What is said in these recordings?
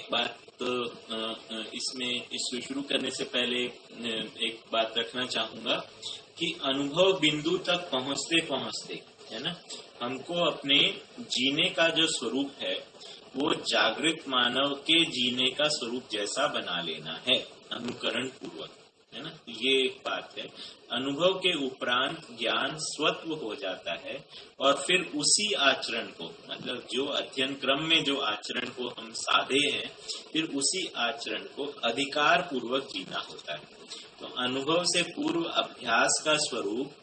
एक बात इसमें इसको शुरू करने से पहले एक बात रखना चाहूंगा कि अनुभव बिंदु तक पहुंचते पहुंचते, है ना, हमको अपने जीने का जो स्वरूप है वो जागृत मानव के जीने का स्वरूप जैसा बना लेना है अनुकरण पूर्वक, है ना। ये एक बात है। अनुभव के उपरांत ज्ञान स्वत्व हो जाता है और फिर उसी आचरण को, मतलब जो अध्ययन क्रम में जो आचरण को हम साधे हैं, फिर उसी आचरण को अधिकार पूर्वक जीना होता है। तो अनुभव से पूर्व अभ्यास का स्वरूप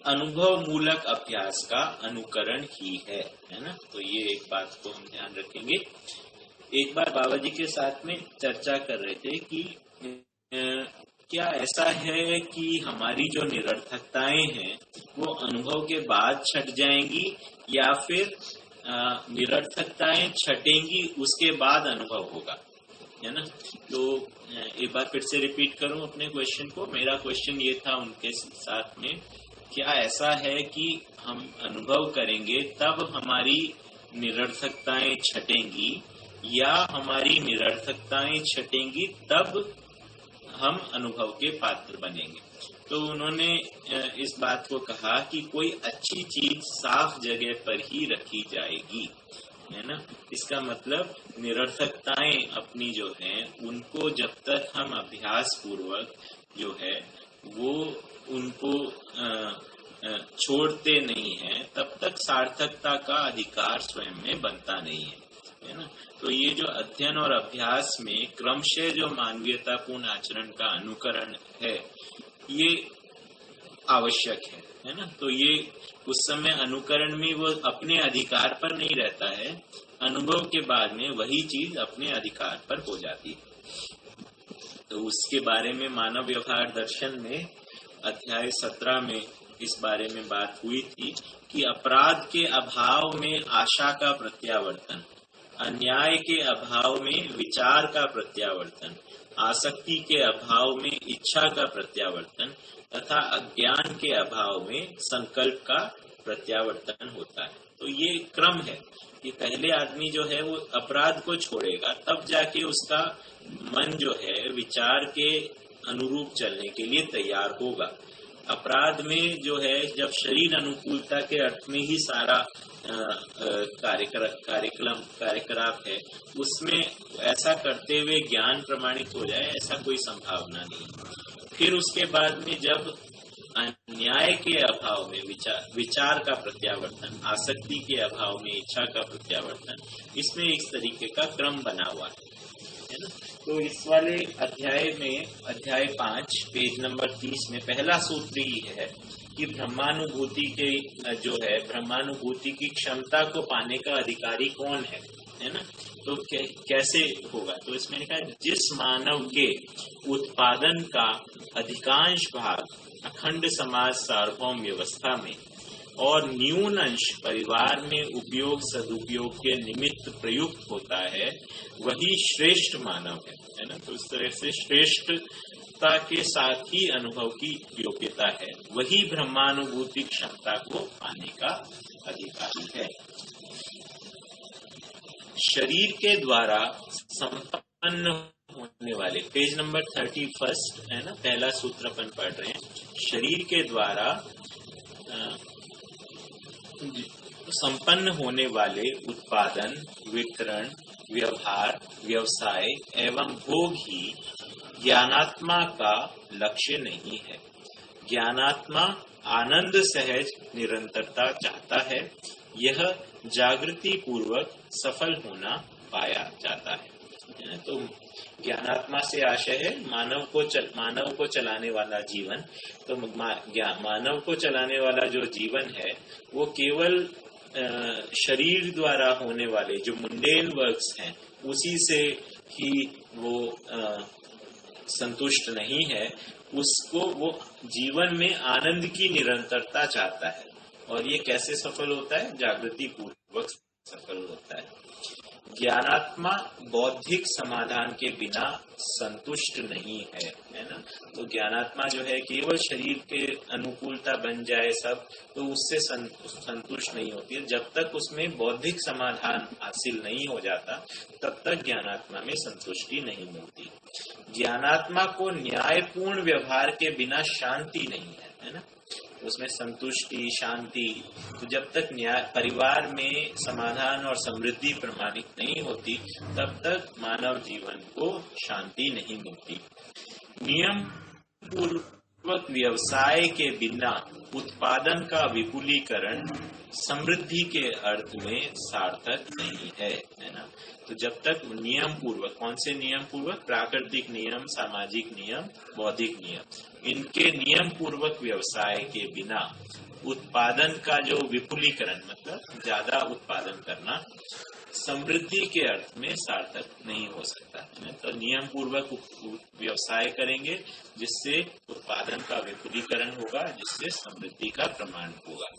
अनुभव मूलक अभ्यास का अनुकरण ही है ना। तो ये एक बात को हम ध्यान रखेंगे। एक बार बाबा जी के साथ में चर्चा कर रहे थे कि क्या ऐसा है कि हमारी जो निरर्थकताएं हैं वो अनुभव के बाद छट जाएंगी या फिर निरर्थकताएं छटेंगी उसके बाद अनुभव होगा, है ना। तो एक बार फिर से रिपीट करूं अपने क्वेश्चन को। मेरा क्वेश्चन ये था उनके साथ में, क्या ऐसा है कि हम अनुभव करेंगे तब हमारी निरर्थकताएं छटेंगी या हमारी निरर्थकताएं छटेंगी तब हम अनुभव के पात्र बनेंगे। तो उन्होंने इस बात को कहा कि कोई अच्छी चीज साफ जगह पर ही रखी जाएगी, है ना। इसका मतलब निरर्थकताएं अपनी जो हैं उनको जब तक हम अभ्यास पूर्वक जो है वो उनको छोड़ते नहीं हैं तब तक सार्थकता का अधिकार स्वयं में बनता नहीं है ना। तो ये जो अध्ययन और अभ्यास में क्रमशः जो मानवीयतापूर्ण आचरण का अनुकरण है ये आवश्यक है ना। तो ये उस समय अनुकरण में वो अपने अधिकार पर नहीं रहता है, अनुभव के बाद में वही चीज अपने अधिकार पर हो जाती है। तो उसके बारे में मानव व्यवहार दर्शन में अध्याय 17 में इस बारे में बात हुई थी कि अपराध के अभाव में आशा का प्रत्यावर्तन, अन्याय के अभाव में विचार का प्रत्यावर्तन, आसक्ति के अभाव में इच्छा का प्रत्यावर्तन तथा अज्ञान के अभाव में संकल्प का प्रत्यावर्तन होता है। तो ये क्रम है कि पहले आदमी जो है वो अपराध को छोड़ेगा तब जाके उसका मन जो है विचार के अनुरूप चलने के लिए तैयार होगा। अपराध में जो है जब शरीर अनुकूलता के अर्थ में ही सारा कार्यकलाप है, उसमें ऐसा करते हुए ज्ञान प्रमाणित हो जाए ऐसा कोई संभावना नहीं। फिर उसके बाद में जब अन्याय के अभाव में विचार का प्रत्यावर्तन, आसक्ति के अभाव में इच्छा का प्रत्यावर्तन, इसमें इस तरीके का क्रम बना हुआ है ना। तो इस वाले अध्याय में अध्याय 5 पेज नंबर 30 में पहला सूत्र ही है कि ब्रह्मानुभूति के जो है ब्रह्मानुभूति की क्षमता को पाने का अधिकारी कौन है ना। तो कैसे होगा, तो इसमें लिखा है जिस मानव के उत्पादन का अधिकांश भाग अखंड समाज सार्वभौम व्यवस्था में और न्यून अंश परिवार में उपयोग सदुपयोग के निमित्त प्रयुक्त होता है वही श्रेष्ठ मानव है ना। तो इस तरह से श्रेष्ठता के साथ ही अनुभव की योग्यता है, वही ब्रह्मानुभूति क्षमता को पाने का अधिकारी है। शरीर के द्वारा संपन्न होने वाले, पेज नंबर 31 है ना, पहला सूत्र अपन पढ़ रहे हैं। शरीर के द्वारा संपन्न होने वाले उत्पादन, वितरण, व्यवहार, व्यवसाय एवं भोग ही ज्ञानात्मा का लक्ष्य नहीं है। ज्ञानात्मा आनंद सहज निरंतरता चाहता है, यह जागृति पूर्वक सफल होना पाया जाता है। तो ज्ञानात्मा से आशय है मानव को चलाने वाला जीवन। तो मानव को चलाने वाला जो जीवन है वो केवल शरीर द्वारा होने वाले जो मुंडेन वर्क्स हैं उसी से ही वो संतुष्ट नहीं है, उसको वो जीवन में आनंद की निरंतरता चाहता है। और ये कैसे सफल होता है? जागृति पूर्वक सफल होता है। ज्ञानात्मा बौद्धिक समाधान के बिना संतुष्ट नहीं है, है ना। तो ज्ञानात्मा जो है केवल शरीर के अनुकूलता बन जाए सब, तो उससे संतुष्ट नहीं होती है। जब तक उसमें बौद्धिक समाधान हासिल नहीं हो जाता, तब तक ज्ञानात्मा में संतुष्टि नहीं मिलती। ज्ञानात्मा को न्यायपूर्ण व्यवहार के बिना शांति नहीं है ना। उसमें संतुष्टि, शांति, तो जब तक न्याय परिवार में समाधान और समृद्धि प्रमाणित नहीं होती, तब तक मानव जीवन को शांति नहीं मिलती। नियम पूर्वक व्यवसाय के बिना उत्पादन का विपुलीकरण समृद्धि के अर्थ में सार्थक नहीं है, है ना। तो जब तक नियम पूर्वक, कौन से नियम पूर्वक? प्राकृतिक नियम, सामाजिक नियम, बौद्धिक नियम, इनके नियम पूर्वक व्यवसाय के बिना उत्पादन का जो विपुलीकरण, मतलब ज्यादा उत्पादन करना, समृद्धि के अर्थ में सार्थक नहीं हो सकता है। तो नियम पूर्वक व्यवसाय करेंगे जिससे उत्पादन का विपुलीकरण होगा, जिससे समृद्धि का प्रमाण होगा।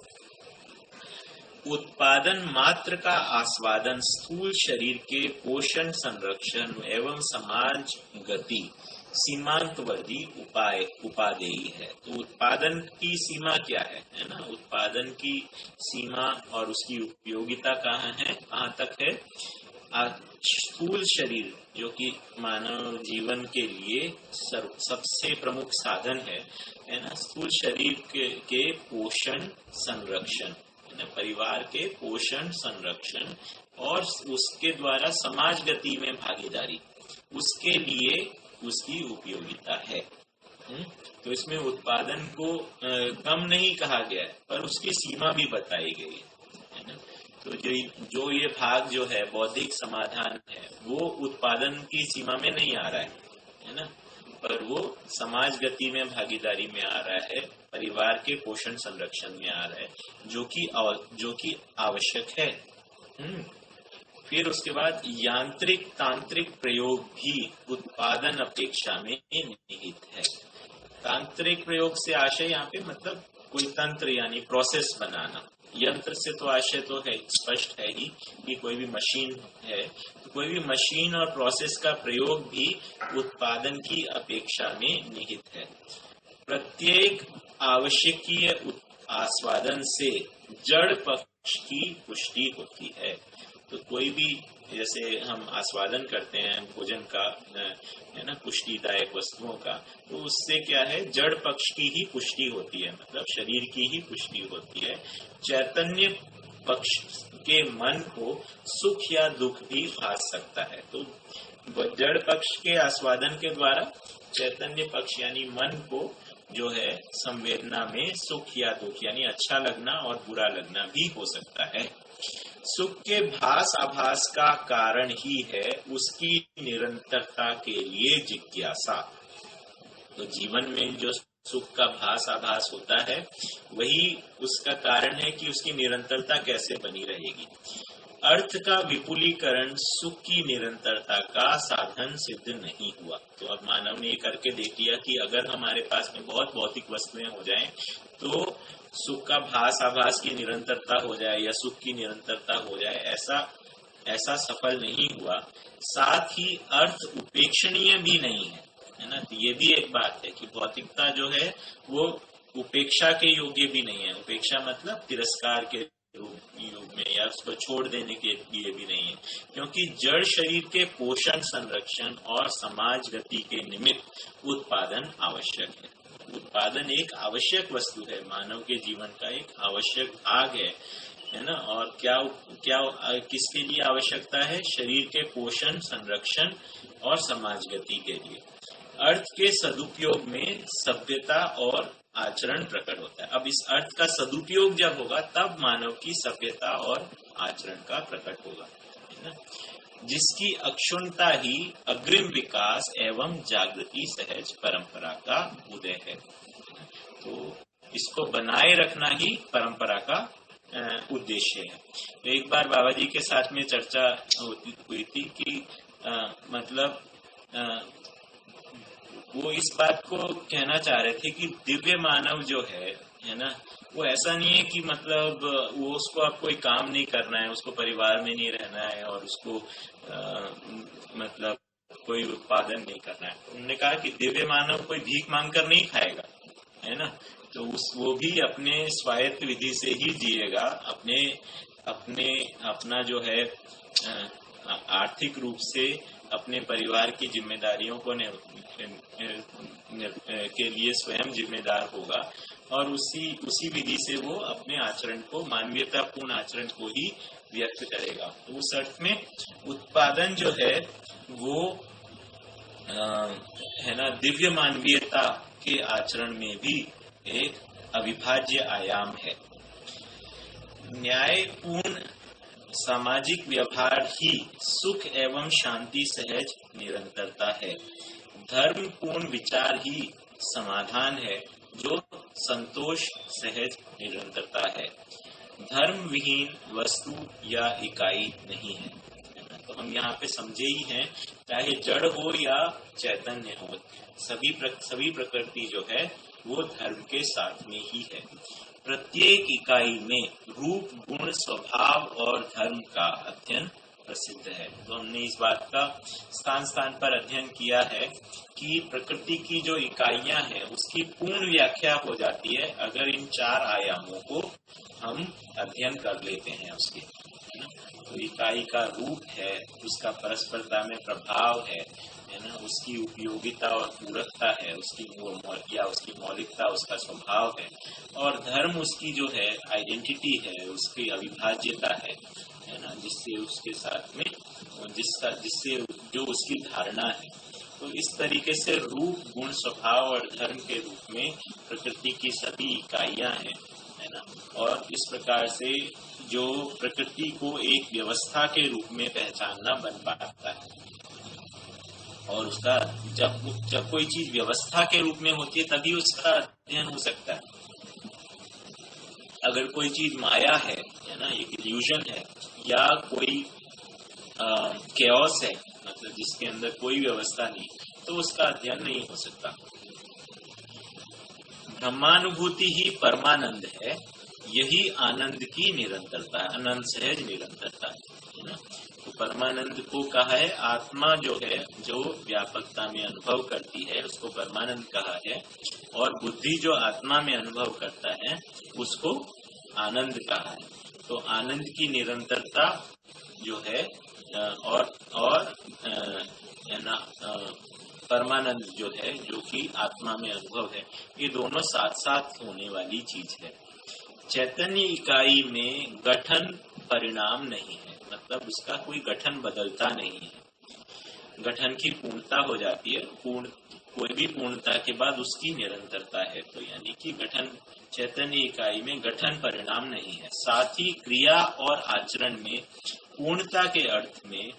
उत्पादन मात्र का आस्वादन स्थूल शरीर के पोषण, संरक्षण एवं समाज गति सीमांतवर्ती उपादेयी है। तो उत्पादन की सीमा क्या है ना। उत्पादन की सीमा और उसकी उपयोगिता कहाँ है, कहाँ तक है? स्थूल शरीर जो कि मानव जीवन के लिए सबसे प्रमुख साधन है ना। स्थूल शरीर के पोषण, संरक्षण, परिवार के पोषण, संरक्षण और उसके द्वारा समाज गति में भागीदारी, उसके लिए उसकी उपयोगिता है। तो इसमें उत्पादन को कम नहीं कहा गया है, पर उसकी सीमा भी बताई गई है ना। तो जो ये भाग जो है बौद्धिक समाधान है, वो उत्पादन की सीमा में नहीं आ रहा है ना, पर वो समाज गति में भागीदारी में आ रहा है, परिवार के पोषण संरक्षण में आ रहा है, जो कि आवश्यक है। फिर उसके बाद यांत्रिक तांत्रिक प्रयोग भी उत्पादन अपेक्षा में निहित है। तांत्रिक प्रयोग से आशय यहाँ पे मतलब कोई तंत्र यानी प्रोसेस बनाना। यंत्र से तो आशय तो है, स्पष्ट है ही कि कोई भी मशीन है, तो कोई भी मशीन और प्रोसेस का प्रयोग भी उत्पादन की अपेक्षा में निहित है। प्रत्येक आवश्यकीय आस्वादन से जड़ पक्ष की पुष्टि होती है। तो कोई भी जैसे हम आस्वादन करते हैं भोजन का, है ना, पुष्टिदायक वस्तुओं का, तो उससे क्या है, जड़ पक्ष की ही पुष्टि होती है, मतलब शरीर की ही पुष्टि होती है। चैतन्य पक्ष के मन को सुख या दुख भी भास सकता है। तो जड़ पक्ष के आस्वादन के द्वारा चैतन्य पक्ष यानी मन को जो है संवेदना में सुख या दुख यानी अच्छा लगना और बुरा लगना भी हो सकता है। सुख के भास आभास का कारण ही है उसकी निरंतरता के लिए जिज्ञासा। तो जीवन में जो सुख का भास आभास होता है, वही उसका कारण है कि उसकी निरंतरता कैसे बनी रहेगी। अर्थ का विपुलीकरण सुख की निरंतरता का साधन सिद्ध नहीं हुआ। तो अब मानव ने ये करके देख लिया कि अगर हमारे पास में बहुत भौतिक वस्तुएं हो जाएं, तो सुख का भास आभास की निरंतरता हो जाए या सुख की निरंतरता हो जाए, ऐसा सफल नहीं हुआ। साथ ही अर्थ उपेक्षणीय भी नहीं है ना। तो ये भी एक बात है कि भौतिकता जो है वो उपेक्षा के योग्य भी नहीं है। उपेक्षा मतलब तिरस्कार के युग में या उसको छोड़ देने के लिए भी नहीं है, क्योंकि जड़ शरीर के पोषण, संरक्षण और समाज गति के निमित्त उत्पादन आवश्यक है। उत्पादन एक आवश्यक वस्तु है, मानव के जीवन का एक आवश्यक भाग है ना। और क्या किसके लिए आवश्यकता है? शरीर के पोषण, संरक्षण और समाज गति के लिए। अर्थ के सदुपयोग में सभ्यता और आचरण प्रकट होता है। अब इस अर्थ का सदुपयोग जब होगा, तब मानव की सभ्यता और आचरण का प्रकट होगा, है ना। जिसकी अक्षुण्णता ही अग्रिम विकास एवं जागृति सहज परंपरा का उदय है। तो इसको बनाए रखना ही परंपरा का उद्देश्य है। तो एक बार बाबा जी के साथ में चर्चा हुई थी कि मतलब वो इस बात को कहना चाह रहे थे कि दिव्य मानव जो है है ना, वो ऐसा नहीं है कि मतलब वो उसको आप कोई काम नहीं करना है, उसको परिवार में नहीं रहना है और उसको मतलब कोई उत्पादन नहीं करना है। उन्होंने कहा कि दिव्य मानव कोई भीख मांग कर नहीं खाएगा, है ना, तो वो भी अपने स्वायत्त विधि से ही जिएगा, अपने अपने अपना जो है आर्थिक रूप से अपने परिवार की जिम्मेदारियों को के लिए स्वयं जिम्मेदार होगा और उसी विधि से वो अपने आचरण को, मानवीयतापूर्ण आचरण को ही व्यक्त करेगा। तो उस अर्थ में उत्पादन जो है वो है ना, दिव्य मानवीयता के आचरण में भी एक अविभाज्य आयाम है। न्यायपूर्ण सामाजिक व्यवहार ही सुख एवं शांति सहज निरंतरता है। धर्म पूर्ण विचार ही समाधान है जो संतोष सहज निरंतरता है। धर्म विहीन वस्तु या इकाई नहीं है। तो हम यहाँ पे समझे ही हैं, चाहे जड़ हो या चैतन्य हो, सभी प्रकृति जो है वो धर्म के साथ में ही है। प्रत्येक इकाई में रूप, गुण, स्वभाव और धर्म का अध्ययन प्रसिद्ध है। तो हमने इस बात का स्थान स्थान पर अध्ययन किया है कि प्रकृति की जो इकाइयां हैं उसकी पूर्ण व्याख्या हो जाती है अगर इन 4 आयामों को हम अध्ययन कर लेते हैं उसके, है ना। तो इकाई का रूप है, उसका परस्परता में प्रभाव है ना, उसकी उपयोगिता और पूरकता है, उसकी मौलिकता, उसका स्वभाव है, और धर्म उसकी जो है आइडेंटिटी है, उसकी अविभाज्यता है ना, जिससे उसके साथ में जिससे जो उसकी धारणा है। तो इस तरीके से रूप, गुण, स्वभाव और धर्म के रूप में प्रकृति की सभी इकाइयां हैं, है ना। और इस प्रकार से जो प्रकृति को एक व्यवस्था के रूप में पहचानना बन पाता है, और उसका जब कोई चीज व्यवस्था के रूप में होती है तभी उसका अध्ययन हो सकता है। अगर कोई चीज माया है ना, एक इल्यूजन है, या कोई केओस है, मतलब जिसके अंदर कोई व्यवस्था नहीं, तो उसका अध्ययन नहीं हो सकता। ब्रह्मानुभूति ही परमानंद है, यही आनंद की निरंतरता है, आनंद सहज निरंतरता है ना। तो परमानंद को कहा है, आत्मा जो है जो व्यापकता में अनुभव करती है उसको परमानंद कहा है, और बुद्धि जो आत्मा में अनुभव करता है उसको आनंद कहा है। तो आनंद की निरंतरता जो है और परमानंद जो है जो कि आत्मा में अनुभव है, ये दोनों साथ साथ होने वाली चीज है। चैतन्य इकाई में गठन परिणाम नहीं है, मतलब उसका कोई गठन बदलता नहीं है। गठन की पूर्णता हो जाती है, कोई भी पूर्णता के बाद उसकी निरंतरता है। तो यानी कि चैतन्य इकाई में गठन परिणाम नहीं है। साथ ही क्रिया और आचरण में पूर्णता के अर्थ में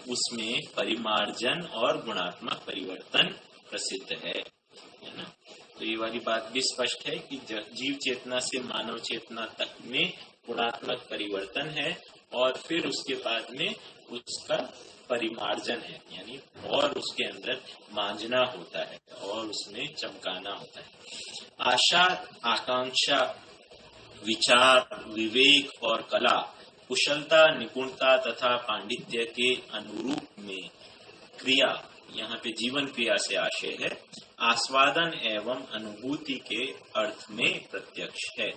उसमें परिमार्जन और गुणात्मक परिवर्तन प्रसिद्ध है ना। तो ये वाली बात भी स्पष्ट है कि जीव चेतना से मानव चेतना तक में गुणात्मक परिवर्तन है, और फिर उसके बाद में उसका परिमार्जन है, यानी और उसके अंदर मांझना होता है और उसमें चमकाना होता है। आशा, आकांक्षा, विचार, विवेक और कला, कुशलता, निपुणता तथा पांडित्य के अनुरूप में क्रिया, यहाँ पे जीवन क्रिया से आशय है, आस्वादन एवं अनुभूति के अर्थ में प्रत्यक्ष है।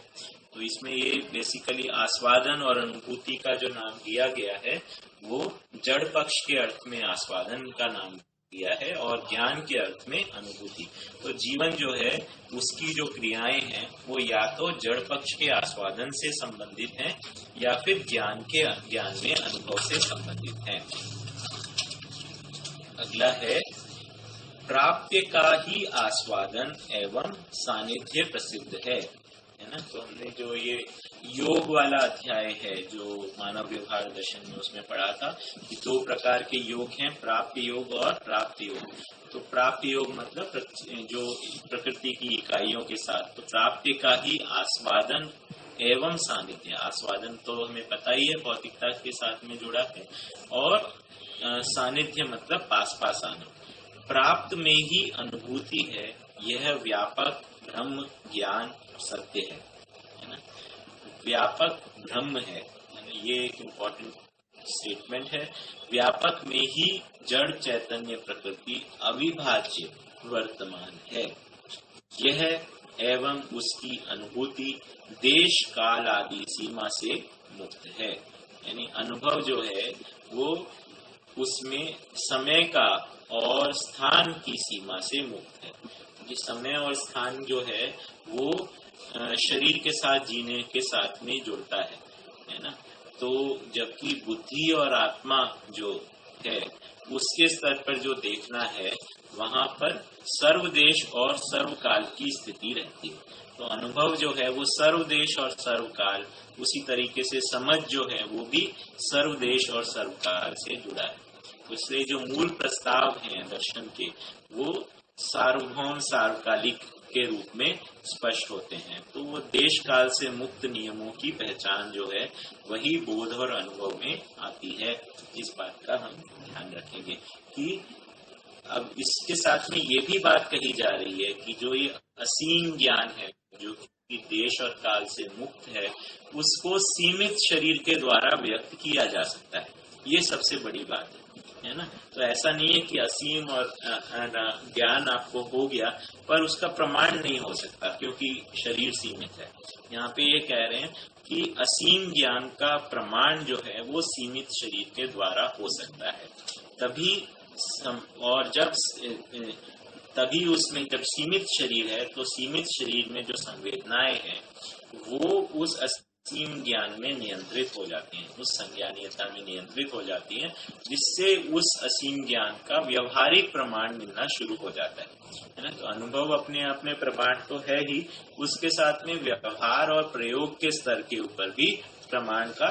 तो इसमें ये बेसिकली आस्वादन और अनुभूति का जो नाम दिया गया है वो जड़ पक्ष के अर्थ में आस्वादन का नाम दिया है और ज्ञान के अर्थ में अनुभूति। तो जीवन जो है उसकी जो क्रियाएं हैं वो या तो जड़ पक्ष के आस्वादन से संबंधित हैं या फिर ज्ञान में अनुभव से संबंधित हैं। अगला है, प्राप्य का ही आस्वादन एवं सानिध्य प्रसिद्ध है ना। तो हमने जो ये योग वाला अध्याय है जो मानव व्यवहार दर्शन में उसमें पढ़ा था कि 2 प्रकार के योग हैं, प्राप्य योग और प्राप्त योग। तो प्राप्य योग मतलब जो प्रकृति की इकाइयों के साथ, तो प्राप्य का ही आस्वादन एवं सानिध्य। आस्वादन तो हमें पता ही है, भौतिकता के साथ में जुड़ा है, और सानिध्य मतलब पास आना। प्राप्त में ही अनुभूति है, यह व्यापक ब्रह्म ज्ञान सत्य है ना। व्यापक ब्रह्म है यानी ये एक इम्पोर्टेंट स्टेटमेंट है। व्यापक में ही जड़ चैतन्य प्रकृति अविभाज्य वर्तमान है। यह एवं उसकी अनुभूति देश काल आदि सीमा से मुक्त है। यानी अनुभव जो है वो उसमें समय का और स्थान की सीमा से मुक्त है, क्योंकि समय और स्थान जो है वो शरीर के साथ जीने के साथ में जुड़ता है ना। तो जबकि बुद्धि और आत्मा जो है उसके स्तर पर जो देखना है वहां पर सर्वदेश और सर्वकाल की स्थिति रहती है। तो अनुभव जो है वो सर्वदेश और सर्वकाल, उसी तरीके से समझ जो है वो भी सर्वदेश और सर्वकाल से जुड़ा है। इसलिए जो मूल प्रस्ताव हैं दर्शन के वो सार्वभौम सार्वकालिक के रूप में स्पष्ट होते हैं। तो वो देश काल से मुक्त नियमों की पहचान जो है वही बोध और अनुभव में आती है। इस बात का हम ध्यान रखेंगे कि अब इसके साथ में ये भी बात कही जा रही है कि जो ये असीम ज्ञान है जो कि देश और काल से मुक्त है उसको सीमित शरीर के द्वारा व्यक्त किया जा सकता है। ये सबसे बड़ी बात है ना। तो ऐसा नहीं है कि असीम और ज्ञान आपको हो गया पर उसका प्रमाण नहीं हो सकता क्योंकि शरीर सीमित है। यहाँ पे ये कह रहे हैं कि असीम ज्ञान का प्रमाण जो है वो सीमित शरीर के द्वारा हो सकता है। तभी उसमें जब सीमित शरीर है तो सीमित शरीर में जो संवेदनाएं हैं वो उस असीम ज्ञान में नियंत्रित हो जाती हैं, उस संज्ञानीयता में नियंत्रित हो जाती हैं, जिससे उस असीम ज्ञान का व्यवहारिक प्रमाण मिलना शुरू हो जाता है ना। तो अनुभव अपने आप में प्रमाण तो है ही, उसके साथ में व्यवहार और प्रयोग के स्तर के ऊपर भी प्रमाण का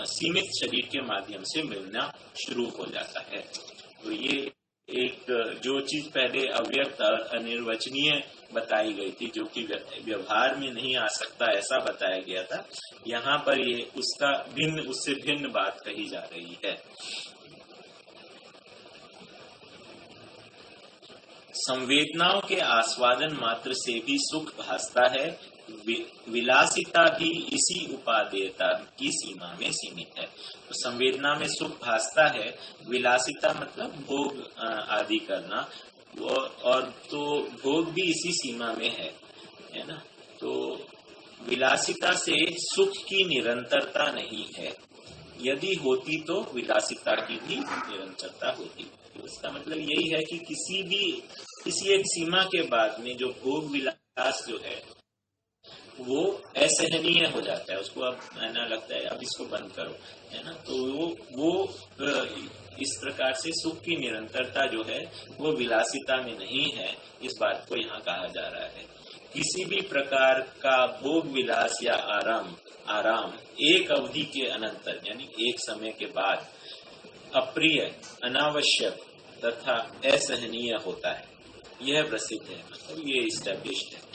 सीमित शरीर के माध्यम से मिलना शुरू हो जाता है। तो ये एक जो चीज पहले अव्यक्त और अनिर्वचनीय बताई गई थी जो कि व्यवहार में नहीं आ सकता ऐसा बताया गया था, यहाँ पर ये उससे भिन्न बात कही जा रही है। संवेदनाओं के आस्वादन मात्र से भी सुख भासता है, विलासिता भी इसी उपादेयता की सीमा में सीमित है। तो संवेदना में सुख भासता है, विलासिता मतलब भोग आदि करना, और तो भोग भी इसी सीमा में है ना। तो विलासिता से सुख की निरंतरता नहीं है, यदि होती तो विलासिता की भी निरंतरता होती। इसका मतलब यही है कि किसी एक सीमा के बाद में जो भोग विलास जो है वो असहनीय हो जाता है, उसको अब ऐसा लगता है अब इसको बंद करो, है ना। तो वो इस प्रकार से सुख की निरंतरता जो है वो विलासिता में नहीं है, इस बात को यहाँ कहा जा रहा है। किसी भी प्रकार का भोग विलास या आराम एक अवधि के अनंतर यानी एक समय के बाद अप्रिय, अनावश्यक तथा असहनीय होता है। यह प्रसिद्ध है, मतलब ये इस्टेब्लिश्ड है।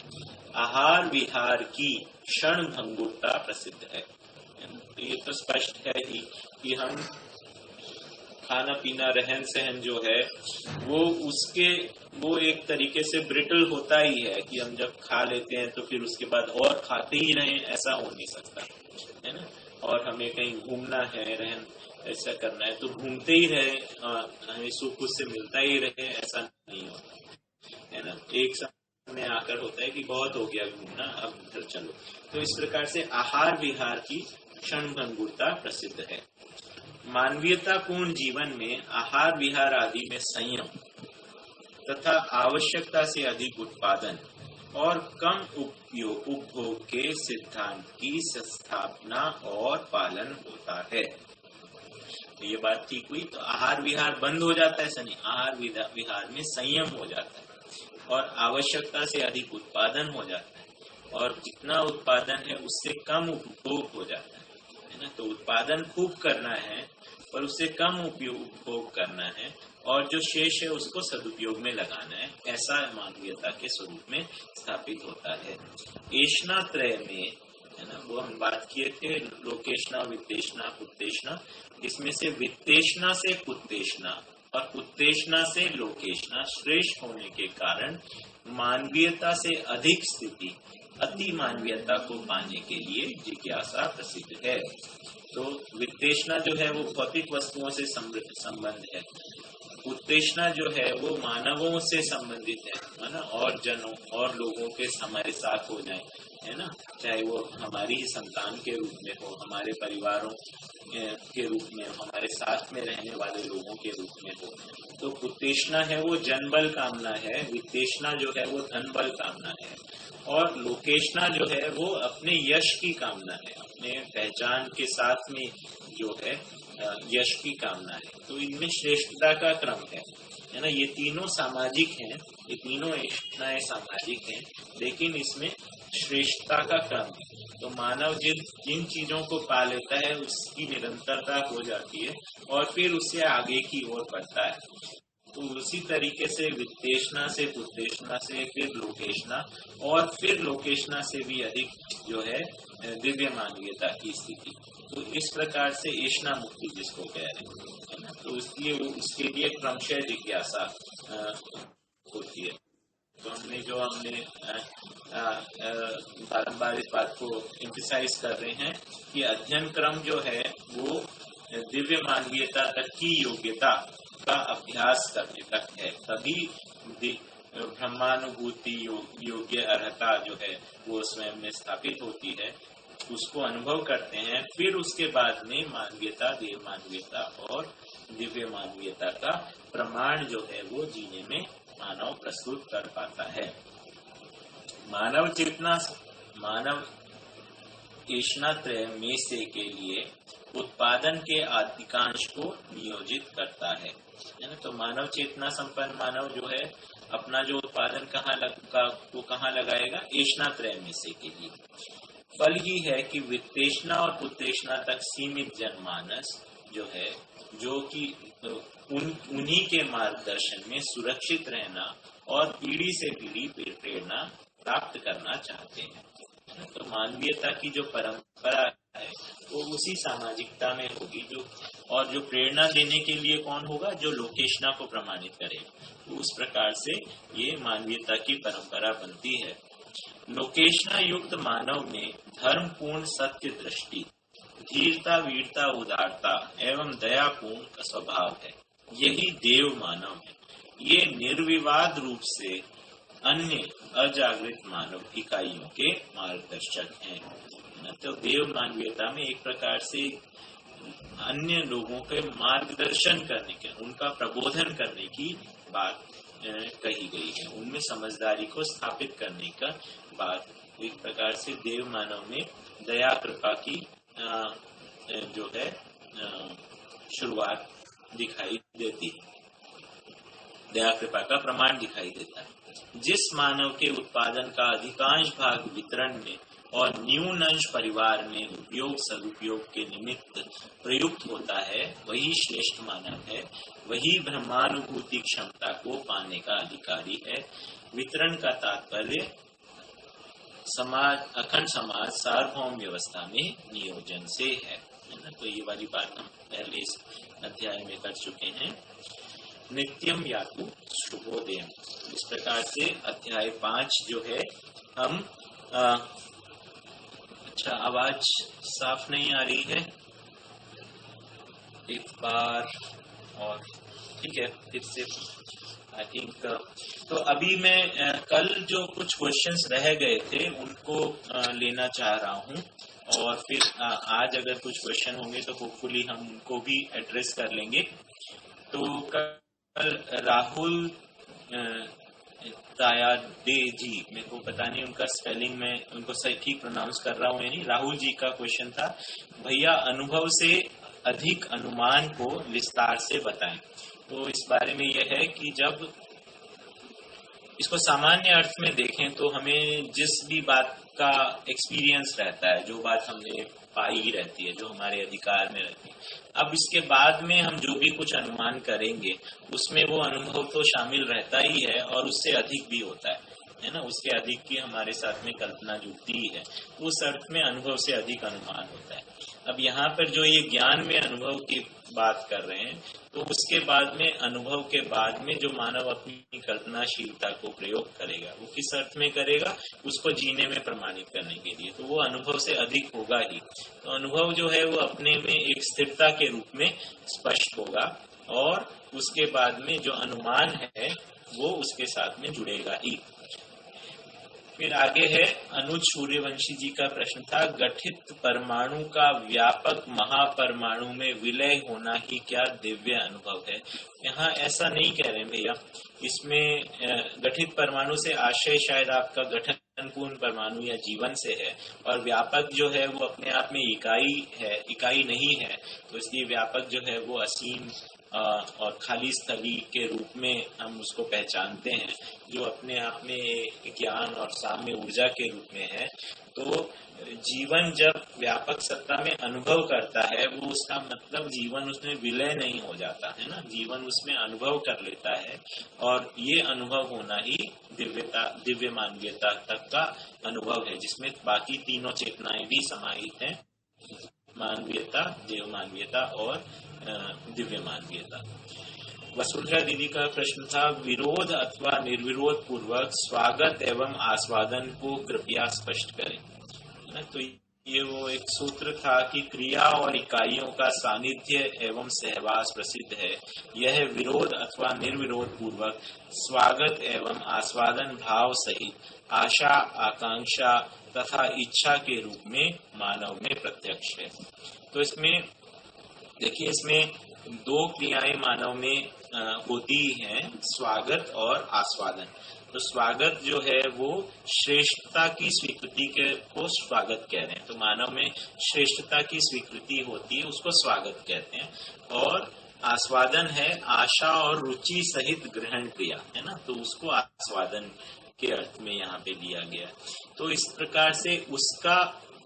आहार विहार की क्षण भंगुरता प्रसिद्ध है। ये तो स्पष्ट है ही कि हम खाना पीना रहन सहन जो है वो एक तरीके से ब्रिटल होता ही है कि हम जब खा लेते हैं तो फिर उसके बाद और खाते ही रहें, ऐसा हो नहीं सकता, है ना। और हमें कहीं घूमना है, रहन ऐसा करना है तो घूमते ही रहे, हमें सुख उससे मिलता ही रहे, ऐसा नहीं होता, है ना। एक समय आकर होता है कि बहुत हो गया घूमना, अब उधर चलो। तो इस प्रकार से आहार विहार की क्षण भंगुरता प्रसिद्ध है। मानवीयता पूर्ण जीवन में आहार विहार आदि में संयम तथा आवश्यकता से अधिक उत्पादन और कम उपभोग के सिद्धांत की स्थापना और पालन होता है। तो ये बात ठीक हुई। तो आहार विहार बंद हो जाता है, ऐसा नहीं, आहार विहार में संयम हो जाता है और आवश्यकता से अधिक उत्पादन हो जाता है, और जितना उत्पादन है उससे कम उपभोग हो जाता है ना। तो उत्पादन खूब करना है और उससे कम उपभोग करना है, और जो शेष है उसको सदुपयोग में लगाना है, ऐसा मानवीयता के स्वरूप में स्थापित होता है। एषणा त्रय में, है ना, वो हम बात किए थे, लोकेशना, वित्तेषणा, कुत्तेषणा। इसमें से वित्तेषणा से कुत्तेषणा और उत्तेजना से लोकेशना श्रेष्ठ होने के कारण मानवीयता से अधिक स्थिति अति मानवीयता को पाने के लिए जिज्ञासा प्रसिद्ध है। तो वित्तेषणा जो है वो भौतिक वस्तुओं से संबंध है, उत्तेजना जो है वो मानवों से संबंधित है ना, और जनों और लोगों के हमारे साथ हो जाए, है ना, चाहे वो हमारी ही संतान के रूप में हो, हमारे परिवारों के रूप में, हमारे साथ में रहने वाले लोगों के रूप में हो। तो उत्तेजना है वो जनबल कामना है, वित्तेषणा जो है वो धनबल कामना है, और लोकेशना जो है वो अपने यश की कामना है, अपने पहचान के साथ में जो है यश की कामना है। तो इनमें श्रेष्ठता का क्रम है ना। ये तीनों सामाजिक हैं, ये तीनों इच्छाएं सामाजिक हैं, लेकिन इसमें श्रेष्ठता का क्रम है। तो मानव जिन चीजों को पा लेता है उसकी निरंतरता हो जाती है और फिर उससे आगे की ओर बढ़ता है। तो उसी तरीके से वित्तेषणा से पुत्तेषणा से फिर लोकेशना और फिर लोकेशना से भी अधिक जो है दिव्य मानवीयता की स्थिति। तो इस प्रकार से ऐष्णा मुक्ति जिसको कह रहे हैं, तो इसलिए उसके लिए क्रमशः जिज्ञासा होती है। तो हमने बारंबार इस बात को एम्फसाइज कर रहे हैं कि अध्ययन क्रम जो है वो दिव्य मानवीयता तक की योग्यता का अभ्यास करने तक है, तभी ब्रह्मानुभूति योग्य अर्हता जो है वो स्वयं में स्थापित होती है, उसको अनुभव करते हैं। फिर उसके बाद में मानवीयता, देव मानवीयता और दिव्य मानवीयता का प्रमाण जो है वो जीने में मानव प्रस्तुत कर पाता है। मानव ऐष्णात्रय में से के लिए उत्पादन के अधिकांश को नियोजित करता है ना। तो मानव चेतना संपन्न मानव जो है अपना जो उत्पादन कहाँ लगाएगा, ऐष्णात्रय में से के लिए। फल ही है कि वित्तेषणा और पुत्तेषणा तक सीमित जनमानस जो है, जो कि उन्हीं के मार्गदर्शन में सुरक्षित रहना और पीढ़ी से पीढ़ी प्रेरणा प्राप्त करना चाहते हैं। तो मानवीयता की जो परंपरा है वो उसी सामाजिकता में होगी, जो प्रेरणा देने के लिए कौन होगा, जो लोकेशना को प्रमाणित करेगा। तो उस प्रकार से ये मानवीयता की परंपरा बनती है। लोकेशना युक्त मानव में धर्मपूर्ण सत्य दृष्टि, धीरता, वीरता, उदारता एवं दयापूर्ण स्वभाव है। यही देव मानव है। ये निर्विवाद रूप से अन्य अजागृत मानव इकाइयों के मार्गदर्शक हैं। तो देव मानवीयता में एक प्रकार से अन्य लोगों के मार्गदर्शन करने के, उनका प्रबोधन करने की बात कही गई है, उनमें समझदारी को स्थापित करने का बात। एक प्रकार से देव मानव में दया कृपा की जो है शुरुआत दिखाई देती है, दया कृपा का प्रमाण दिखाई देता है। जिस मानव के उत्पादन का अधिकांश भाग वितरण में और न्यून अंश परिवार में उपयोग सदुपयोग के निमित्त प्रयुक्त होता है, वही श्रेष्ठ मानव है, वही ब्रह्मानुभूति क्षमता को पाने का अधिकारी है। वितरण का तात्पर्य अखंड समाज सार्वभौम व्यवस्था में नियोजन से है ना। तो ये वाली बात हम पहले इस अध्याय में कर चुके हैं। नित्यम यातु शुभोदयम, इस प्रकार से अध्याय 5 जो है हम अच्छा, आवाज साफ नहीं आ रही है एक बार और, ठीक है, फिर से आई थिंक। तो अभी मैं कल जो कुछ क्वेश्चंस रह गए थे उनको लेना चाह रहा हूँ, और फिर आज अगर कुछ क्वेश्चन होंगे तो होपफुली हम उनको भी एड्रेस कर लेंगे। तो कल राहुल तायादे जी, मेरे को पता नहीं उनका स्पेलिंग में उनको सही ठीक प्रोनाउंस कर रहा हूँ या नहीं, राहुल जी का क्वेश्चन था, भैया अनुभव से अधिक अनुमान को विस्तार से बताएं। तो इस बारे में यह है कि जब इसको सामान्य अर्थ में देखें तो हमें जिस भी बात का एक्सपीरियंस रहता है, जो बात हमने पाई रहती है, जो हमारे अधिकार में रहती है, अब इसके बाद में हम जो भी कुछ अनुमान करेंगे उसमें वो अनुभव तो शामिल रहता ही है और उससे अधिक भी होता है ना। उसके अधिक की हमारे साथ में कल्पना जुड़ती ही है, उस अर्थ में अनुभव से अधिक अनुमान होता है। अब यहाँ पर जो ये ज्ञान में अनुभव की बात कर रहे हैं, तो उसके बाद में, अनुभव के बाद में जो मानव अपनी कल्पनाशीलता को प्रयोग करेगा, वो किस अर्थ में करेगा? उसको जीने में प्रमाणित करने के लिए। तो वो अनुभव से अधिक होगा ही। तो अनुभव जो है वो अपने में एक स्थिरता के रूप में स्पष्ट होगा, और उसके बाद में जो अनुमान है वो उसके साथ में जुड़ेगा ही। फिर आगे है, अनुज सूर्यवंशी जी का प्रश्न था, गठित परमाणु का व्यापक महापरमाणु में विलय होना ही क्या दिव्य अनुभव है? यहाँ ऐसा नहीं कह रहे भैया। इसमें गठित परमाणु से आशय शायद आपका गठनपूर्ण परमाणु या जीवन से है, और व्यापक जो है वो अपने आप में इकाई है, इकाई नहीं है। तो इसलिए व्यापक जो है वो असीम और खाली स्थली के रूप में हम उसको पहचानते हैं, जो अपने आप में ज्ञान और साम्य ऊर्जा के रूप में है। तो जीवन जब व्यापक सत्ता में अनुभव करता है, वो उसका मतलब जीवन उसमें विलय नहीं हो जाता है ना, जीवन उसमें अनुभव कर लेता है, और ये अनुभव होना ही दिव्यता, दिव्य मानवीयता तक का अनुभव है, जिसमें बाकी तीनों चेतनाएं भी समाहित हैं, मानवीयता, देव मानवीयता और दिव्य मानवीयता। वसुंधरा दीदी का प्रश्न था, विरोध अथवा निर्विरोध पूर्वक स्वागत एवं आस्वादन को कृपया स्पष्ट करें। तो ये वो एक सूत्र था कि क्रिया और इकाइयों का सानिध्य एवं सहवास प्रसिद्ध है। यह विरोध अथवा निर्विरोध पूर्वक स्वागत एवं आस्वादन भाव सहित आशा, आकांक्षा तथा इच्छा के रूप में मानव में प्रत्यक्ष है। तो इसमें देखिए, इसमें दो क्रियाएं मानव में होती हैं, स्वागत और आस्वादन। तो स्वागत जो है वो श्रेष्ठता की स्वीकृति को स्वागत कह रहे हैं। तो मानव में श्रेष्ठता की स्वीकृति होती है, उसको स्वागत कहते हैं। और आस्वादन है आशा और रुचि सहित ग्रहण क्रिया, है ना, तो उसको आस्वादन के अर्थ में यहाँ पे लिया गया। तो इस प्रकार से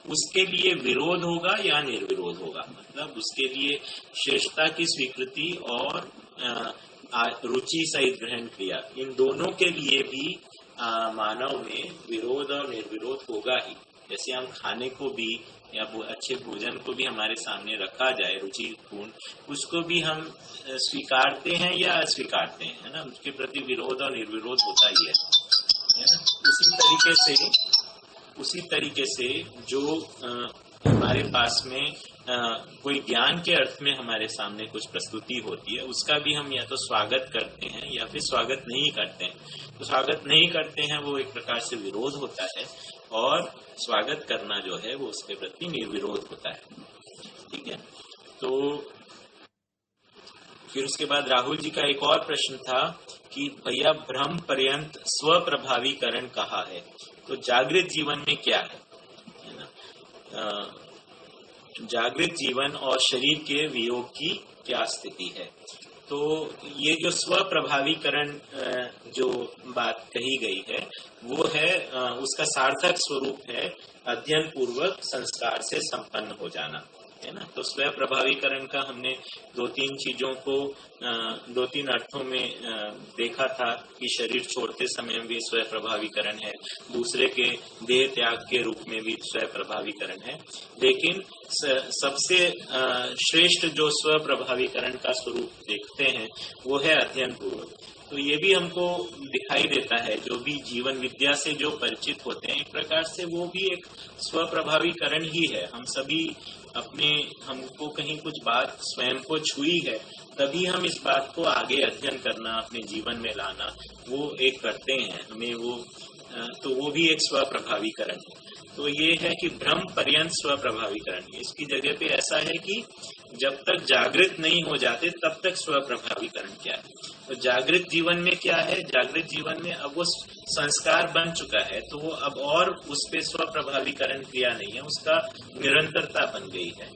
उसके लिए विरोध होगा या निर्विरोध होगा, मतलब उसके लिए श्रेष्ठता की स्वीकृति और रुचि सहित ग्रहण क्रिया, इन दोनों के लिए भी मानव में विरोध और निर्विरोध होगा ही। जैसे हम खाने को भी या अच्छे भोजन को भी हमारे सामने रखा जाए रुचिपूर्ण, उसको भी हम स्वीकारते हैं या अस्वीकारते हैं, है ना, उसके प्रति विरोध और निर्विरोध होता ही है ना। उसी तरीके से जो हमारे पास में कोई ज्ञान के अर्थ में हमारे सामने कुछ प्रस्तुति होती है, उसका भी हम या तो स्वागत करते हैं या फिर स्वागत नहीं करते हैं। तो स्वागत नहीं करते हैं वो एक प्रकार से विरोध होता है, और स्वागत करना जो है वो उसके प्रति निर्विरोध होता है। ठीक है। तो फिर उसके बाद राहुल जी का एक और प्रश्न था कि भैया ब्रह्म पर्यंत स्व प्रभावीकरण कहा है, तो जागृत जीवन में क्या है ना, जागृत जीवन और शरीर के वियोग की क्या स्थिति है। तो ये जो स्व प्रभावीकरण जो बात कही गई है वो है, उसका सार्थक स्वरूप है अध्ययन पूर्वक संस्कार से संपन्न हो जाना, है ना। तो स्व प्रभावीकरण का हमने दो तीन अर्थों में देखा था कि शरीर छोड़ते समय भी स्व प्रभावीकरण है, दूसरे के देह त्याग के रूप में भी स्व प्रभावीकरण है, लेकिन सबसे श्रेष्ठ जो स्व प्रभावीकरण का स्वरूप देखते हैं वो है अध्ययन पूर्वक। तो ये भी हमको दिखाई देता है, जो भी जीवन विद्या से जो परिचित होते हैं एक प्रकार से वो भी एक स्व प्रभावीकरण ही है। हम सभी हमको कहीं कुछ बात स्वयं को छुई है, तभी हम इस बात को आगे अध्ययन करना, अपने जीवन में लाना, वो एक करते हैं हमें वो, तो वो भी एक स्व प्रभावीकरण है। तो ये है कि ब्रह्म पर्यंत स्व प्रभावीकरण, इसकी जगह पे ऐसा है कि जब तक जागृत नहीं हो जाते तब तक स्व प्रभावीकरण क्या है। तो जागृत जीवन में क्या है, जागृत जीवन में अब वो संस्कार बन चुका है, तो वो अब और उस पे स्व प्रभावीकरण क्रिया नहीं है, उसका निरंतरता बन गई है।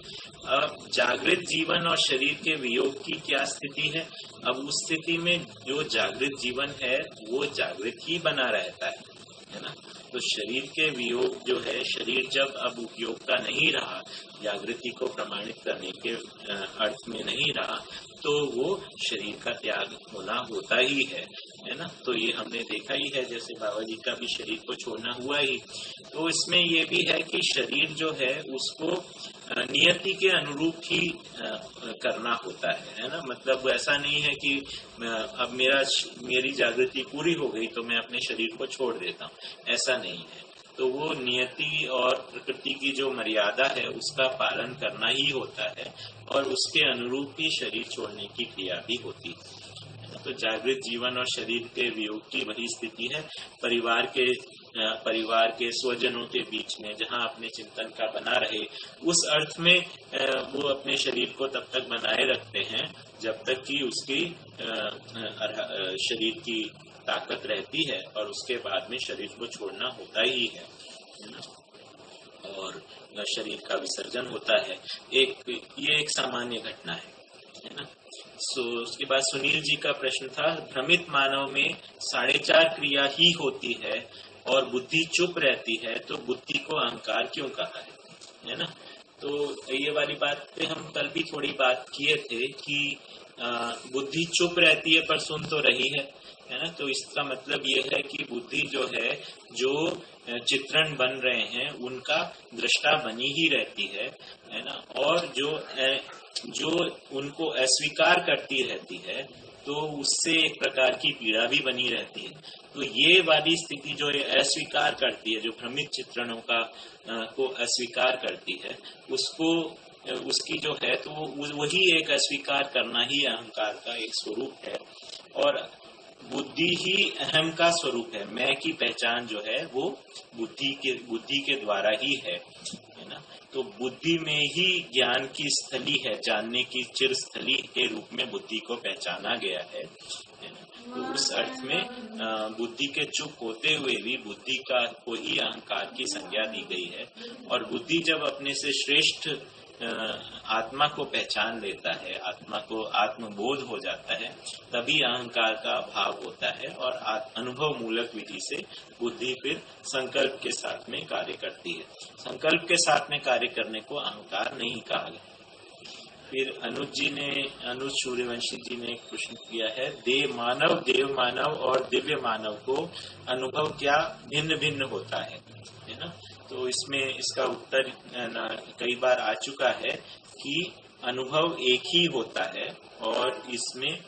अब जागृत जीवन और शरीर के वियोग की क्या स्थिति है, अब उस स्थिति में जो जागृत जीवन है वो जागृत ही बना रहता है ना। तो शरीर के वियोग जो है, शरीर जब अब उपयोग का नहीं रहा, जागृति को प्रमाणित करने के अर्थ में नहीं रहा, तो वो शरीर का त्याग होना होता ही है ना। तो ये हमने देखा ही है, जैसे बाबा जी का भी शरीर को छोड़ना हुआ ही। तो इसमें ये भी है कि शरीर जो है उसको नियति के अनुरूप ही करना होता है ना। मतलब ऐसा नहीं है कि अब मेरी जागृति पूरी हो गई तो मैं अपने शरीर को छोड़ देता हूँ, ऐसा नहीं है। तो वो नियति और प्रकृति की जो मर्यादा है उसका पालन करना ही होता है, और उसके अनुरूप ही शरीर छोड़ने की क्रिया भी होती है। तो जागृत जीवन और शरीर के वियोग की वही स्थिति है। परिवार के स्वजनों के बीच में जहाँ अपने चिंतन का बना रहे, उस अर्थ में वो अपने शरीर को तब तक बनाए रखते हैं जब तक कि उसकी शरीर की ताकत रहती है, और उसके बाद में शरीर को छोड़ना होता ही है ना, और शरीर का विसर्जन होता है। ये एक सामान्य घटना है ना। उसके बाद सुनील जी का प्रश्न था, भ्रमित मानव में 4.5 क्रिया ही होती है और बुद्धि चुप रहती है, तो बुद्धि को अहंकार क्यों कहा है ना। तो ये वाली बात पे हम कल भी थोड़ी बात किए थे कि बुद्धि चुप रहती है पर सुन तो रही है ना। तो इसका मतलब ये है कि बुद्धि जो है, जो चित्रण बन रहे हैं उनका दृष्टा बनी ही रहती है ना, और जो उनको अस्वीकार करती रहती है, तो उससे एक प्रकार की पीड़ा भी बनी रहती है। तो ये वाली स्थिति जो अस्वीकार करती है, जो भ्रमित चित्रणों को अस्वीकार करती है, उसकी जो है, तो वही एक अस्वीकार करना ही अहंकार का एक स्वरूप है, और बुद्धि ही अहम का स्वरूप है। मैं की पहचान जो है वो बुद्धि के द्वारा ही है ना। तो बुद्धि में ही ज्ञान की स्थली है, जानने की चिर स्थली के रूप में बुद्धि को पहचाना गया है ना। तो उस अर्थ में बुद्धि के चुप होते हुए भी बुद्धि को ही अहंकार की संज्ञा दी गई है, और बुद्धि जब अपने से श्रेष्ठ आत्मा को पहचान लेता है, आत्मा को आत्मबोध हो जाता है, तभी अहंकार का अभाव होता है, और अनुभव मूलक विधि से बुद्धि फिर संकल्प के साथ में कार्य करती है। संकल्प के साथ में कार्य करने को अहंकार नहीं कहा गया। फिर अनुज सूर्यवंशी जी ने एक प्रश्न किया है, देव मानव और दिव्य मानव को अनुभव क्या भिन्न भिन्न होता है ना। तो इसमें इसका उत्तर कई बार आ चुका है कि अनुभव एक ही होता है, और इसमें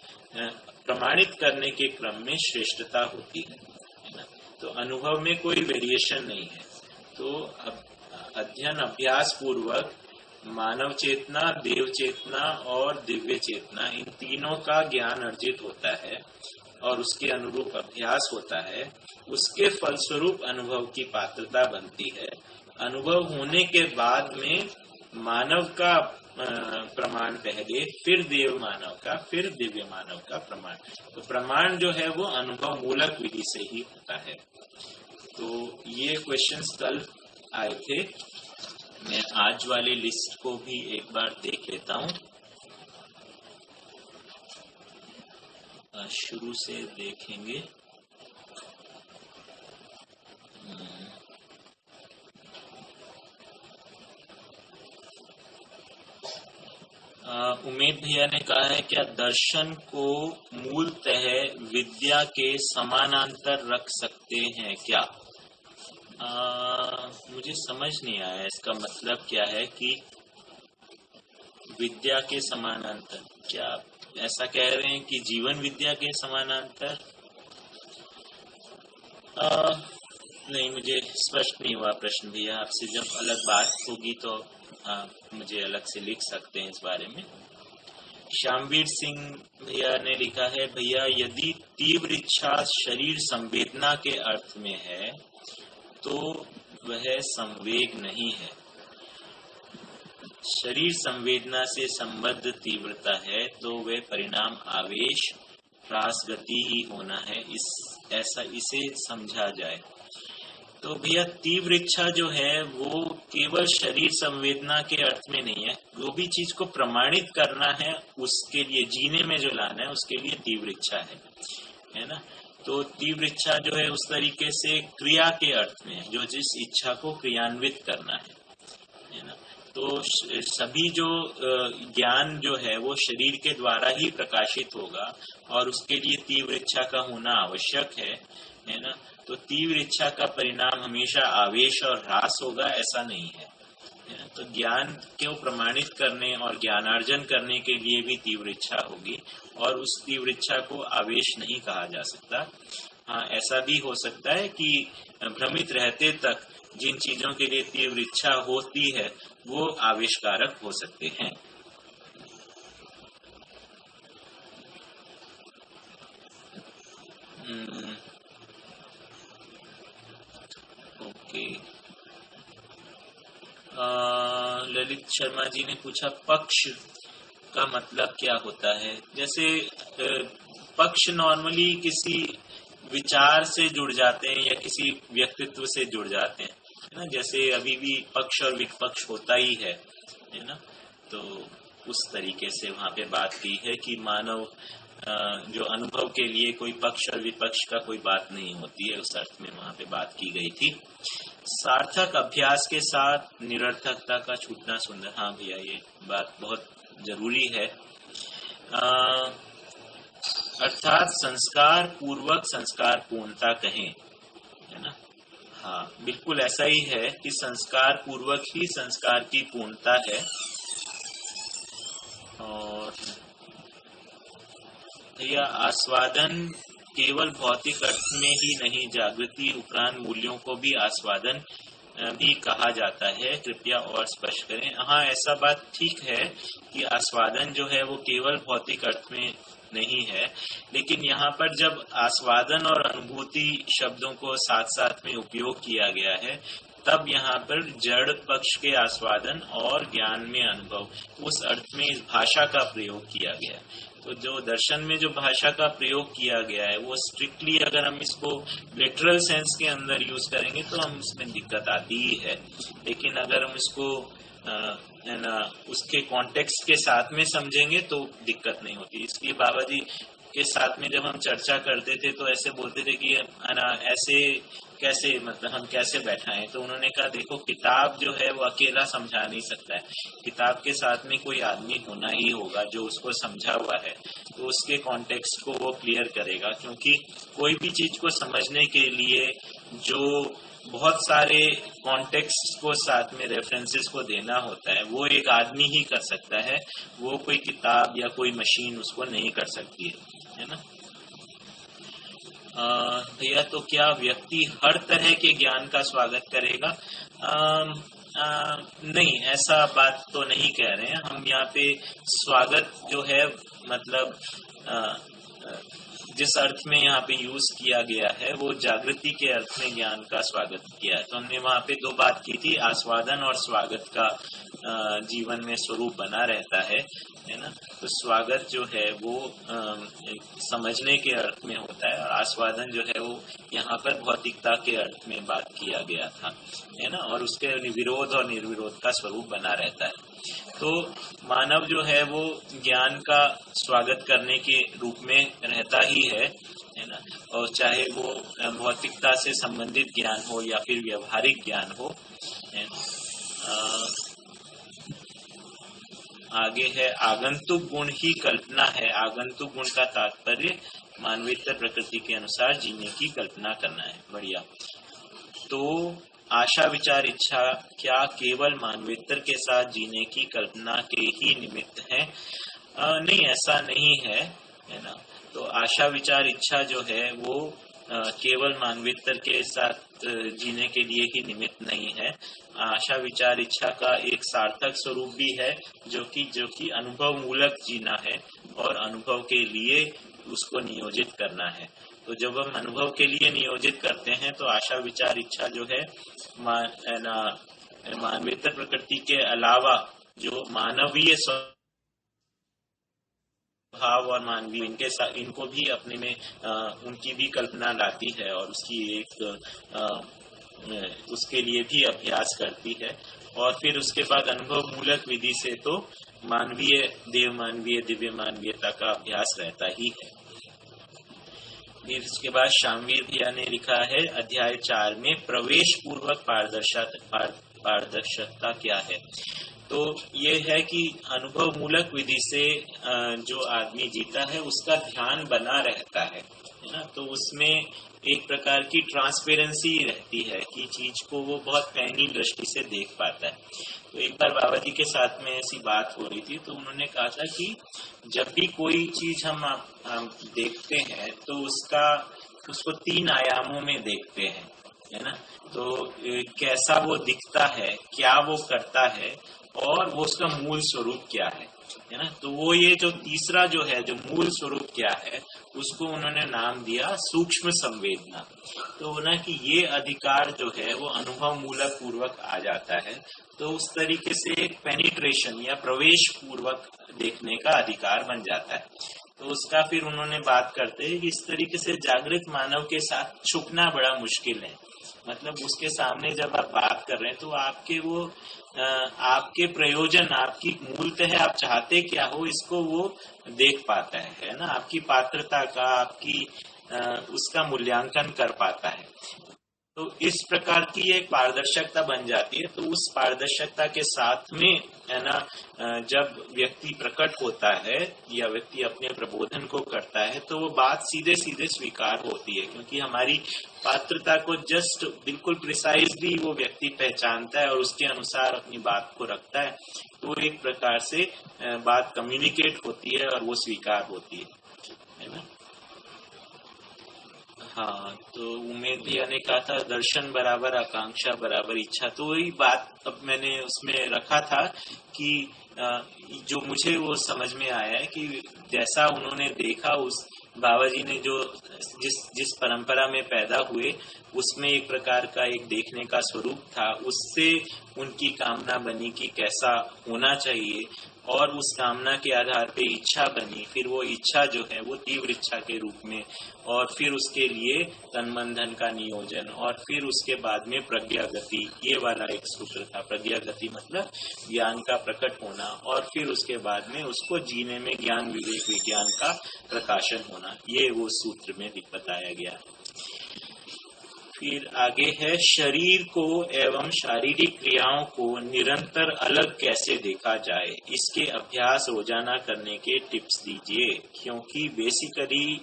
प्रमाणित करने के क्रम में श्रेष्ठता होती है ना। तो अनुभव में कोई वेरिएशन नहीं है। तो अध्ययन अभ्यास पूर्वक मानव चेतना, देव चेतना और दिव्य चेतना, इन तीनों का ज्ञान अर्जित होता है, और उसके अनुरूप अभ्यास होता है। उसके फलस्वरूप अनुभव की पात्रता बनती है। अनुभव होने के बाद में मानव का प्रमाण पहले, फिर देव मानव का, फिर दिव्य मानव का प्रमाण। तो प्रमाण जो है वो अनुभव मूलक विधि से ही होता है। तो ये क्वेश्चंस कल आए थे। मैं आज वाली लिस्ट को भी एक बार देख लेता हूँ, शुरू से देखेंगे। उमेद भैया ने कहा है, क्या दर्शन को मूलतः विद्या के समानांतर रख सकते हैं क्या? मुझे समझ नहीं आया इसका मतलब क्या है कि विद्या के समानांतर। क्या ऐसा कह रहे हैं कि जीवन विद्या के समानांतर? नहीं, मुझे स्पष्ट नहीं हुआ प्रश्न भैया। आपसे जब अलग बात होगी तो मुझे अलग से लिख सकते हैं इस बारे में। श्यामवीर सिंह भैया ने लिखा है, भैया यदि तीव्र इच्छा शरीर संवेदना के अर्थ में है तो वह संवेग नहीं है। शरीर संवेदना से संबद्ध तीव्रता है तो वह परिणाम आवेश, ह्रास गति ही होना है। इसे समझा जाए तो भैया तीव्र इच्छा जो है वो केवल शरीर संवेदना के अर्थ में नहीं है। जो भी चीज को प्रमाणित करना है, उसके लिए जीने में जो लाना है, उसके लिए तीव्र इच्छा है ना। तो तीव्र इच्छा जो है उस तरीके से क्रिया के अर्थ में है, जो जिस इच्छा को क्रियान्वित करना है ना। तो सभी जो ज्ञान जो है वो शरीर के द्वारा ही प्रकाशित होगा और उसके लिए तीव्र इच्छा का होना आवश्यक है ना। तो तीव्र इच्छा का परिणाम हमेशा आवेश और ह्रास होगा, ऐसा नहीं है। तो ज्ञान को प्रमाणित करने और ज्ञानार्जन करने के लिए भी तीव्र इच्छा होगी और उस तीव्र इच्छा को आवेश नहीं कहा जा सकता। हाँ, ऐसा भी हो सकता है कि भ्रमित रहते तक जिन चीजों के लिए तीव्र इच्छा होती है वो आवेशकारक हो सकते हैं। ओके। ललित शर्मा जी ने पूछा पक्ष का मतलब क्या होता है। जैसे पक्ष नॉर्मली किसी विचार से जुड़ जाते हैं या किसी व्यक्तित्व से जुड़ जाते हैं, है ना। जैसे अभी भी पक्ष और विपक्ष होता ही है ना। तो उस तरीके से वहाँ पे बात की है कि मानव जो अनुभव के लिए कोई पक्ष और विपक्ष का कोई बात नहीं होती है, उस अर्थ में वहाँ पे बात की गई थी। सार्थक अभ्यास के साथ निरर्थकता का छूटना सुंदर। हाँ भैया, ये बात बहुत जरूरी है। अर्थात संस्कार पूर्वक संस्कार पूर्णता कहें, है ना। हाँ, बिल्कुल ऐसा ही है कि संस्कार पूर्वक ही संस्कार की पूर्णता है। और भैया, आस्वादन केवल भौतिक अर्थ में ही नहीं, जागृति उपरांत मूल्यों को भी आस्वादन भी कहा जाता है, कृपया और स्पष्ट करें। हाँ, ऐसा बात ठीक है कि आस्वादन जो है वो केवल भौतिक अर्थ में नहीं है, लेकिन यहाँ पर जब आस्वादन और अनुभूति शब्दों को साथ साथ में उपयोग किया गया है, तब यहाँ पर जड़ पक्ष के आस्वादन और ज्ञान में अनुभव, उस अर्थ में इस भाषा का प्रयोग किया गया है। तो जो दर्शन में जो भाषा का प्रयोग किया गया है वो स्ट्रिक्टली अगर हम इसको लिटरल सेंस के अंदर यूज करेंगे तो हम उसमें दिक्कत आती ही है, लेकिन अगर हम इसको है ना उसके कॉन्टेक्स्ट के साथ में समझेंगे तो दिक्कत नहीं होती। इसलिए बाबा जी के साथ में जब हम चर्चा करते थे तो ऐसे बोलते थे कि है ना ऐसे कैसे, मतलब हम कैसे बैठाएं। तो उन्होंने कहा देखो, किताब जो है वो अकेला समझा नहीं सकता है, किताब के साथ में कोई आदमी होना ही होगा जो उसको समझा हुआ है, तो उसके कॉन्टेक्स्ट को वो क्लियर करेगा। क्योंकि कोई भी चीज को समझने के लिए जो बहुत सारे कॉन्टेक्स्ट को साथ में रेफरेंसेस को देना होता है वो एक आदमी ही कर सकता है, वो कोई किताब या कोई मशीन उसको नहीं कर सकती है ना। भैया, तो क्या व्यक्ति हर तरह के ज्ञान का स्वागत करेगा? नहीं, ऐसा बात तो नहीं कह रहे हैं हम। यहाँ पे स्वागत जो है मतलब जिस अर्थ में यहाँ पे यूज किया गया है वो जागृति के अर्थ में ज्ञान का स्वागत किया है। तो हमने वहाँ पे दो बात की थी, आस्वादन और स्वागत का जीवन में स्वरूप बना रहता है ना। तो स्वागत जो है वो समझने के अर्थ में होता है और आस्वादन जो है वो यहाँ पर भौतिकता के अर्थ में बात किया गया था, है ना। और उसके विरोध और निर्विरोध का स्वरूप बना रहता है। तो मानव जो है वो ज्ञान का स्वागत करने के रूप में रहता ही है ना। और चाहे वो भौतिकता से संबंधित ज्ञान हो या फिर व्यवहारिक ज्ञान हो। आगे है, आगंतुक गुण ही कल्पना है। आगंतुक गुण का तात्पर्य मानवेतर प्रकृति के अनुसार जीने की कल्पना करना है। बढ़िया। तो आशा विचार इच्छा क्या केवल मानवेतर के साथ जीने की कल्पना के ही निमित्त है? नहीं, ऐसा नहीं है ना। तो आशा विचार इच्छा जो है वो केवल मानवेतर के साथ जीने के लिए ही निमित्त नहीं है। आशा विचार इच्छा का एक सार्थक स्वरूप भी है जो कि अनुभव मूलक जीना है और अनुभव के लिए उसको नियोजित करना है। तो जब हम अनुभव के लिए नियोजित करते हैं तो आशा विचार इच्छा जो है मानवेतर प्रकृति के अलावा जो मानवीय भाव और मानवीय इनको भी अपने में उनकी भी कल्पना लाती है और उसकी एक उसके लिए भी अभ्यास करती है। और फिर उसके बाद अनुभव मूलक विधि से तो मानवीय, देव मानवीय, दिव्य मानवीयता का अभ्यास रहता ही है। फिर इसके बाद शामवीर भैया ने लिखा है अध्याय 4 में प्रवेश पूर्वक पारदर्शिता क्या है। तो ये है कि अनुभव मूलक विधि से जो आदमी जीता है उसका ध्यान बना रहता है ना। तो उसमें एक प्रकार की ट्रांसपेरेंसी रहती है कि चीज को वो बहुत पैनी दृष्टि से देख पाता है। तो एक बार बाबा जी के साथ में ऐसी बात हो रही थी, तो उन्होंने कहा था कि जब भी कोई चीज हम देखते हैं तो उसको 3 आयामों में देखते हैं, है ना। तो कैसा वो दिखता है, क्या वो करता है और वो उसका मूल स्वरूप क्या है ना। तो वो ये जो तीसरा जो है, जो मूल स्वरूप क्या है, उसको उन्होंने नाम दिया सूक्ष्म संवेदना। तो ना कि ये अधिकार जो है वो अनुभव मूलक पूर्वक आ जाता है। तो उस तरीके से एक पेनिट्रेशन या प्रवेश पूर्वक देखने का अधिकार बन जाता है। तो उसका फिर उन्होंने बात करते हैं कि इस तरीके से जागृत मानव के साथ छुपना बड़ा मुश्किल है। मतलब उसके सामने जब आप बात कर रहे हैं तो आपके प्रयोजन, आपकी मूलतः आप चाहते क्या हो, इसको वो देख पाता है ना। आपकी पात्रता का, आपकी उसका मूल्यांकन कर पाता है। तो इस प्रकार की एक पारदर्शिता बन जाती है। तो उस पारदर्शिता के साथ में है ना, जब व्यक्ति प्रकट होता है या व्यक्ति अपने प्रबोधन को करता है तो वो बात सीधे सीधे स्वीकार होती है, क्योंकि हमारी पात्रता को जस्ट बिल्कुल प्रिसाइजली वो व्यक्ति पहचानता है और उसके अनुसार अपनी बात को रखता है। तो एक प्रकार से बात कम्युनिकेट होती है और वो स्वीकार होती है ना। हाँ, तो उमेद भैया ने कहा था दर्शन बराबर आकांक्षा बराबर इच्छा। तो वही बात अब मैंने उसमें रखा था कि जो मुझे वो समझ में आया है कि जैसा उन्होंने देखा, उस बाबा जी ने जो जिस परंपरा में पैदा हुए उसमें एक प्रकार का एक देखने का स्वरूप था। उससे उनकी कामना बनी कि कैसा होना चाहिए और उस कामना के आधार पे इच्छा बनी। फिर वो इच्छा जो है वो तीव्र इच्छा के रूप में, और फिर उसके लिए तन मन धन का नियोजन, और फिर उसके बाद में प्रज्ञा गति, ये वाला एक सूत्र था। प्रज्ञा गति मतलब ज्ञान का प्रकट होना, और फिर उसके बाद में उसको जीने में ज्ञान विवेक विज्ञान का प्रकाशन होना, ये वो सूत्र में बताया गया। फिर आगे है शरीर को एवं शारीरिक क्रियाओं को निरंतर अलग कैसे देखा जाए, इसके अभ्यास रोजाना करने के टिप्स दीजिए। क्योंकि बेसिकली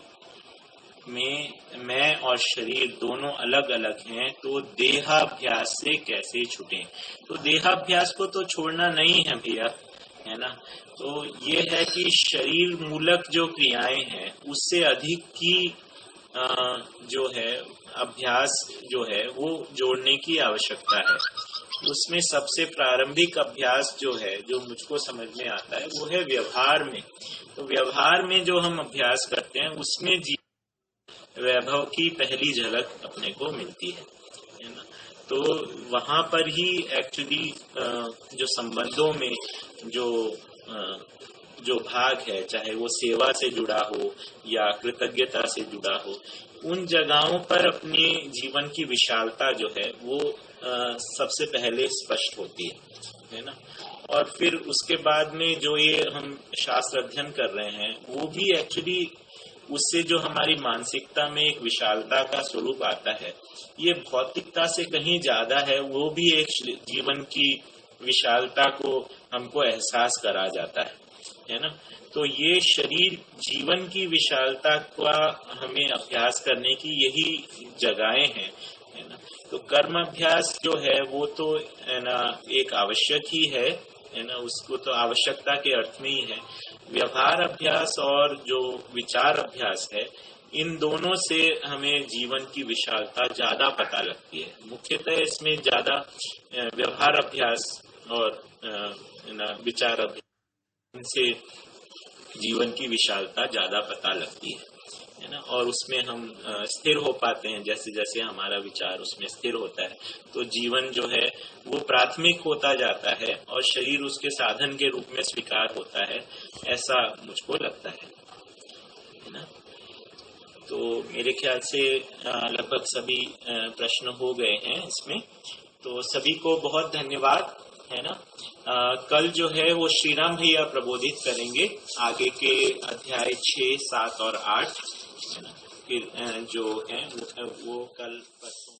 में मैं और शरीर दोनों अलग अलग हैं, तो देहाभ्यास से कैसे छूटें। तो देहाभ्यास को तो छोड़ना नहीं है भैया, है ना। तो ये है कि शरीर मूलक जो क्रियाएं हैं उससे अधिक की जो है अभ्यास जो है वो जोड़ने की आवश्यकता है। उसमें सबसे प्रारंभिक अभ्यास जो है, जो मुझको समझ में आता है, वो है व्यवहार में। तो व्यवहार में जो हम अभ्यास करते हैं उसमें वैभव की पहली झलक अपने को मिलती है ना। तो वहां पर ही एक्चुअली जो संबंधों में जो भाग है, चाहे वो सेवा से जुड़ा हो या कृतज्ञता से जुड़ा हो, उन जगहों पर अपने जीवन की विशालता जो है वो सबसे पहले स्पष्ट होती है ना। और फिर उसके बाद में जो ये हम शास्त्र अध्ययन कर रहे हैं वो भी एक्चुअली उससे जो हमारी मानसिकता में एक विशालता का स्वरूप आता है, ये भौतिकता से कहीं ज्यादा है। वो भी एक जीवन की विशालता को हमको एहसास करा जाता है ना। तो ये शरीर जीवन की विशालता का हमें अभ्यास करने की यही जगहें हैं, है ना। तो कर्म अभ्यास जो है वो तो है ना एक आवश्यक ही है ना, उसको तो आवश्यकता के अर्थ में ही है। व्यवहार अभ्यास और जो विचार अभ्यास है, इन दोनों से हमें जीवन की विशालता ज्यादा पता लगती है। मुख्यतः इसमें ज्यादा व्यवहार अभ्यास और विचार अभ्यास, इनसे जीवन की विशालता ज्यादा पता लगती है ना। और उसमें हम स्थिर हो पाते हैं। जैसे जैसे हमारा विचार उसमें स्थिर होता है तो जीवन जो है वो प्राथमिक होता जाता है और शरीर उसके साधन के रूप में स्वीकार होता है, ऐसा मुझको लगता है ना। तो मेरे ख्याल से लगभग सभी प्रश्न हो गए हैं इसमें। तो सभी को बहुत धन्यवाद, है ना। कल जो है वो श्रीराम भैया प्रबोधित करेंगे आगे के अध्याय 6, 7 और 8, है ना। जो है वो कल परसों